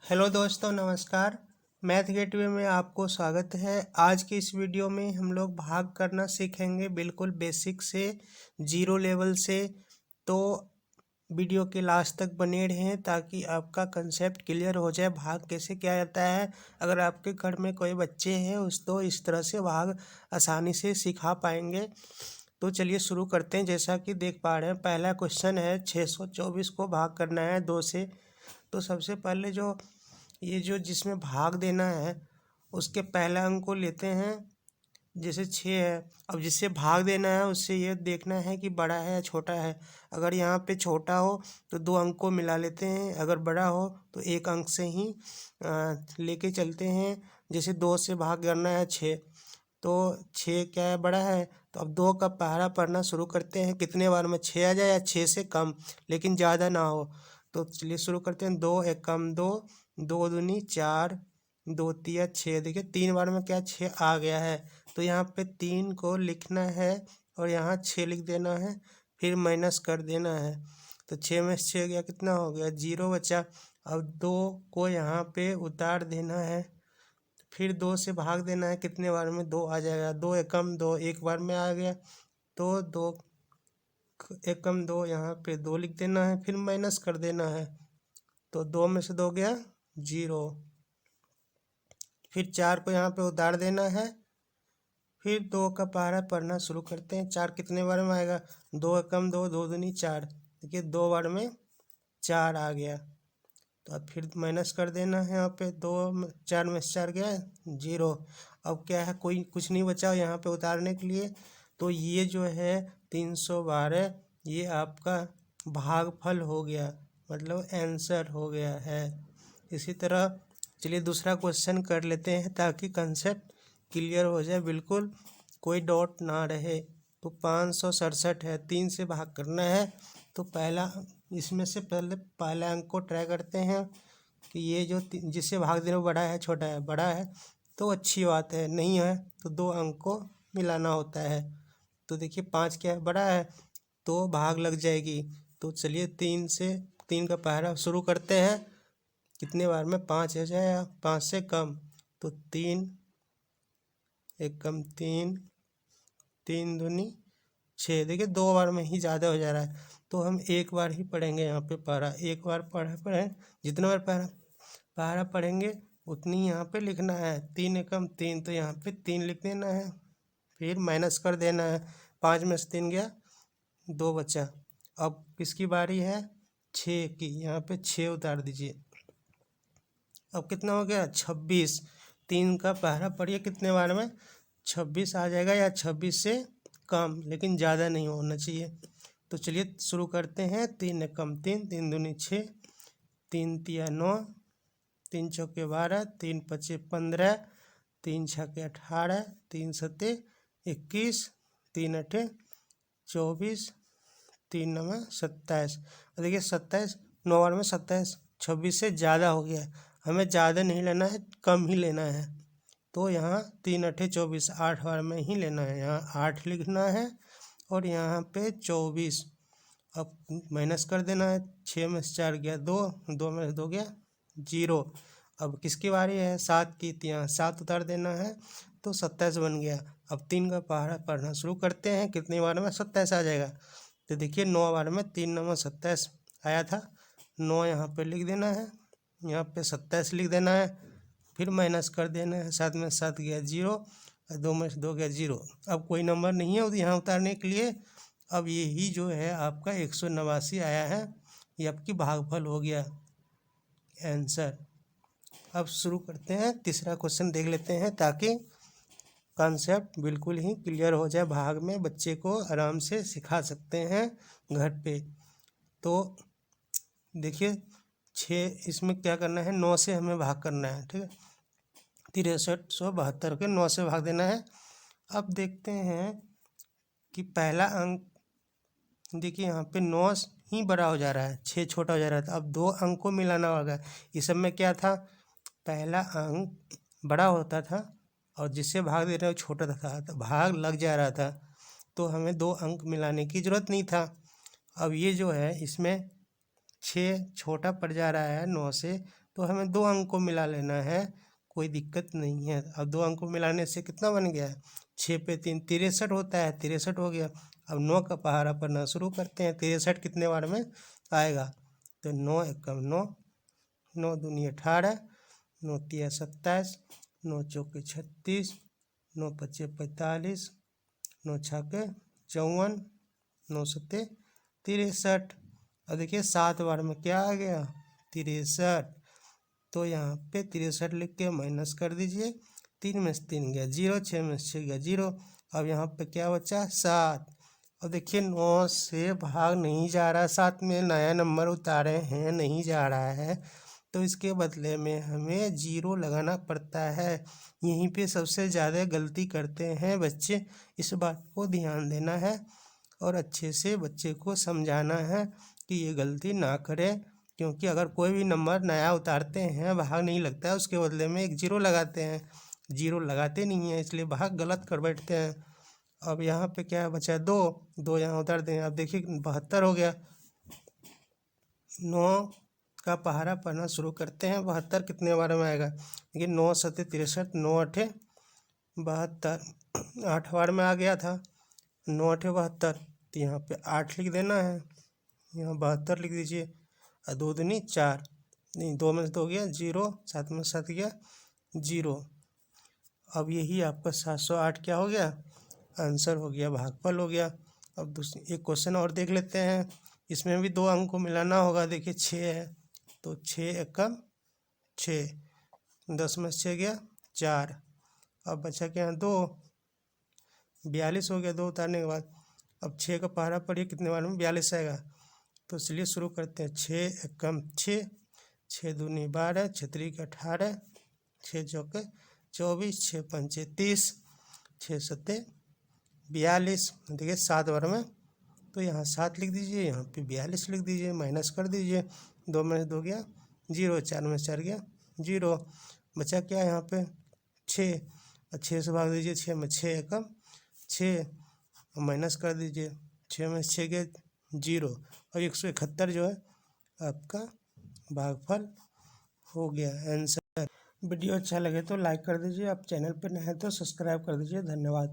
Hello दोस्तों, नमस्कार। Math gateway में आपको स्वागत है। आज की इस वीडियो में हम लोग भाग करना सीखेंगे, बिल्कुल बेसिक से, जीरो लेवल से। तो वीडियो के लास्ट तक बने रहें ताकि आपका कंसेप्ट क्लियर हो जाए, भाग कैसे किया जाता है। अगर आपके घर में कोई बच्चे हैं तो इस तरह से भाग आसानी से सिखा पाएंगे। तो चलिए शुरू करते हैं। जैसा कि देख पा रहे हैं, पहला क्वेश्चन है 624 को भाग करना है 2 से। तो सबसे पहले जो जिसमें भाग देना है उसके पहला अंक को लेते हैं। जैसे 6 है, अब जिससे भाग देना है उससे ये देखना है कि बड़ा है या छोटा है। अगर यहाँ पे छोटा हो तो 2 अंक को मिला लेते हैं, अगर बड़ा हो तो 1 अंक से ही लेके चलते हैं। जैसे 2 से भाग करना है 6, तो 6 क्या है, बड़ा है। तो अब 2 का पहरा पढ़ना शुरू करते हैं। कितने बार में 6 आ जाए या 6 से कम, लेकिन ज़्यादा ना हो। तो चलिए शुरू करते हैं। 2 एकम 2, 2 दूनी 4, 2 तिया 6। देखिए 3 बार में क्या 6 आ गया है। तो यहाँ पे 3 को लिखना है और यहाँ 6 लिख देना है, फिर माइनस कर देना है। तो 6 में 6 गया, कितना हो गया, 0 बचा। अब 2 को यहाँ पे उतार देना है, फिर 2 से भाग देना है। कितने बार में 2 आ जाएगा, 2 एकम 2, एक बार में आ गया। तो 2 एकम 2, यहाँ पे 2 लिख देना है, फिर माइनस कर देना है। तो 2 में से 2 गया 0। फिर 4 को यहाँ पे उतार देना है, फिर 2 का पहाड़ा पढ़ना शुरू करते हैं। 4 कितने बार में आएगा, 2 एकम 2, 2 दूनी 4। देखिए 2 बार में 4 आ गया। तो अब फिर माइनस कर देना है। यहाँ पे 4 में से 4 गया 0। अब क्या है, कोई कुछ नहीं बचा यहाँ पे उतारने के लिए। तो ये जो है 312, ये आपका भागफल हो गया, मतलब आंसर हो गया है। इसी तरह चलिए दूसरा क्वेश्चन कर लेते हैं ताकि कंसेप्ट क्लियर हो जाए, बिल्कुल कोई डाउट ना रहे। तो 567 है, 3 से भाग करना है। तो पहला, इसमें से पहले अंक को ट्राई करते हैं कि ये जो जिससे भाग देना बड़ा है छोटा है, बड़ा है तो अच्छी बात है, नहीं है तो 2 अंक को मिलाना होता है। तो देखिए 5 क्या है, बड़ा है तो भाग लग जाएगी। तो चलिए 3 का पहरा शुरू करते हैं। कितने बार में 5 है जाए या 5 से कम। तो 3 एकम 3, 3 दूनी 6। देखिए 2 बार में ही ज़्यादा हो जा रहा है, तो हम एक बार ही पढ़ेंगे। यहाँ पे पहरा एक बार पढ़ें, जितना बार पहरा पढ़ेंगे उतनी यहाँ पे लिखना है। 3 एकम 3, तो यहाँ पे 3 लिख देना है, फिर माइनस कर देना है। 5 में से 3 गया, 2 बचा। अब किसकी बारी है, 6 की। यहाँ पे 6 उतार दीजिए। अब कितना हो गया, 26। 3 का पहरा पढ़िए, कितने बार में 26 आ जाएगा या 26 से कम, लेकिन ज़्यादा नहीं होना चाहिए। तो चलिए शुरू करते हैं। 3 एकम 3, 3 दूनी 6, 3 तिया 9, 3 चौके 12, 3 पचे 15, 3 छके 18, 3 सते 21, 3 अठे 24, 3 नवा 27। देखिए 27, 9 बार में 27, 26 से ज़्यादा हो गया। हमें ज़्यादा नहीं लेना है, कम ही लेना है। तो यहाँ 3 अठे 24, 8 बार में ही लेना है। यहाँ 8 लिखना है और यहाँ पे 24। अब माइनस कर देना है। 6 में से 4 गया 2, 2 में से 2 गया 0। अब किसकी बारी है, 7 की। तो यहाँ 7 उतार देना है, तो 27 बन गया। अब 3 का पहाड़ा पढ़ना शुरू करते हैं। कितनी बार में 27 आ जाएगा। तो देखिए 9 बार में 3 नंबर 27 आया था। 9 यहाँ पे लिख देना है, यहाँ पे 27 लिख देना है, फिर माइनस कर देना है। 7 में 7 गया 0, और 2 में से 2 गया 0। अब कोई नंबर नहीं है यहाँ उतारने के लिए। अब यही जो है आपका 189 आया है, ये आपकी भागफल हो गया आंसर। अब शुरू करते हैं, तीसरा क्वेश्चन देख लेते हैं ताकि कॉन्सेप्ट बिल्कुल ही क्लियर हो जाए। भाग में बच्चे को आराम से सिखा सकते हैं घर पे। तो देखिए 6, इसमें क्या करना है, 9 से हमें भाग करना है, ठीक है। 6372 के 9 से भाग देना है। अब देखते हैं कि पहला अंक, देखिए यहाँ पे 9 ही बड़ा हो जा रहा है, 6 छोटा हो जा रहा था। अब 2 अंक को मिलाना होगा। इस सब में क्या था, पहला अंक बड़ा होता था और जिससे भाग दे रहे हो छोटा था, तो भाग लग जा रहा था, तो हमें 2 अंक मिलाने की ज़रूरत नहीं था। अब ये जो है इसमें 6 छोटा पड़ जा रहा है 9 से, तो हमें 2 अंक को मिला लेना है, कोई दिक्कत नहीं है। अब 2 अंक को मिलाने से कितना बन गया है, 6 पे 3 63 होता है, 63 हो गया। अब 9 का पहाड़ा पढ़ना शुरू करते हैं। 63 कितने बार में आएगा, तो 9 एकम 9, 9 दूनी 18, 9 तिया 27, 9 चौके 36, 9 पचे 45, 9 छक्के 54, 9 सत्ते 63। और देखिए 7 बार में क्या आ गया, 63। तो यहाँ पे 63 लिख के माइनस कर दीजिए। 3 में से 3 गया 0, 6 में से 6 गया 0। अब यहाँ पे क्या बचा, 7। और देखिए 9 से भाग नहीं जा रहा, 7 में नया नंबर उतारे हैं, नहीं जा रहा है, तो इसके बदले में हमें 0 लगाना पड़ता है। यहीं पे सबसे ज़्यादा गलती करते हैं बच्चे, इस बात को ध्यान देना है और अच्छे से बच्चे को समझाना है कि ये गलती ना करें। क्योंकि अगर कोई भी नंबर नया उतारते हैं, भाग नहीं लगता है, उसके बदले में एक 0 लगाते हैं, 0 लगाते नहीं हैं, इसलिए भाग गलत कर बैठते हैं। अब यहाँ पे क्या बचा, 2 यहाँ उतार दें। अब देखिए 72 हो गया। 9 का पहाड़ा पढ़ना शुरू करते हैं। 72 कितने बार में आएगा, देखिए 9 सत्ते 63, 9 अठे 72, 8 बार में आ गया था। 9 अठे 72, तो यहाँ पे 8 लिख देना है, यहाँ 72 लिख दीजिए। और 2 दूनी 4, नहीं 2 में से 2 गया 0, 7 में 7 गया 0। अब यही आपका 708 क्या हो गया, आंसर हो गया, भागफल हो गया। अब दूसरी एक क्वेश्चन और देख लेते हैं, इसमें भी 2 अंक को मिलाना होगा। देखिए 6 है, तो 6 एकम 6, 10 में से 6 गया 4। अब बचा क्या, 2, 42 हो गया 2 उतारने के बाद। अब 6 का पहाड़ा पढ़िए कितने बार में 42 आएगा, तो इसलिए शुरू करते हैं। 6 एकम 6, 6 दूनी 12, 6 त्रिक 18, 6 चौके 24, 6 पंचे 30, 6 सत्ते 42। देखिए 7 बार में, तो यहाँ 7 लिख दीजिए, यहाँ पे 42 लिख दीजिए, माइनस कर दीजिए। 2 में से 2 गया 0, 4 में से 4 गया 0। बचा क्या यहाँ पे, 6, और 6 से भाग दीजिए। 6 में 6 एकम 6, माइनस कर दीजिए। 6 में से 6 गया 0, और 171 जो है आपका भागफल हो गया आंसर। वीडियो अच्छा लगे तो लाइक कर दीजिए, आप चैनल पर नए हैं तो सब्सक्राइब कर दीजिए। धन्यवाद।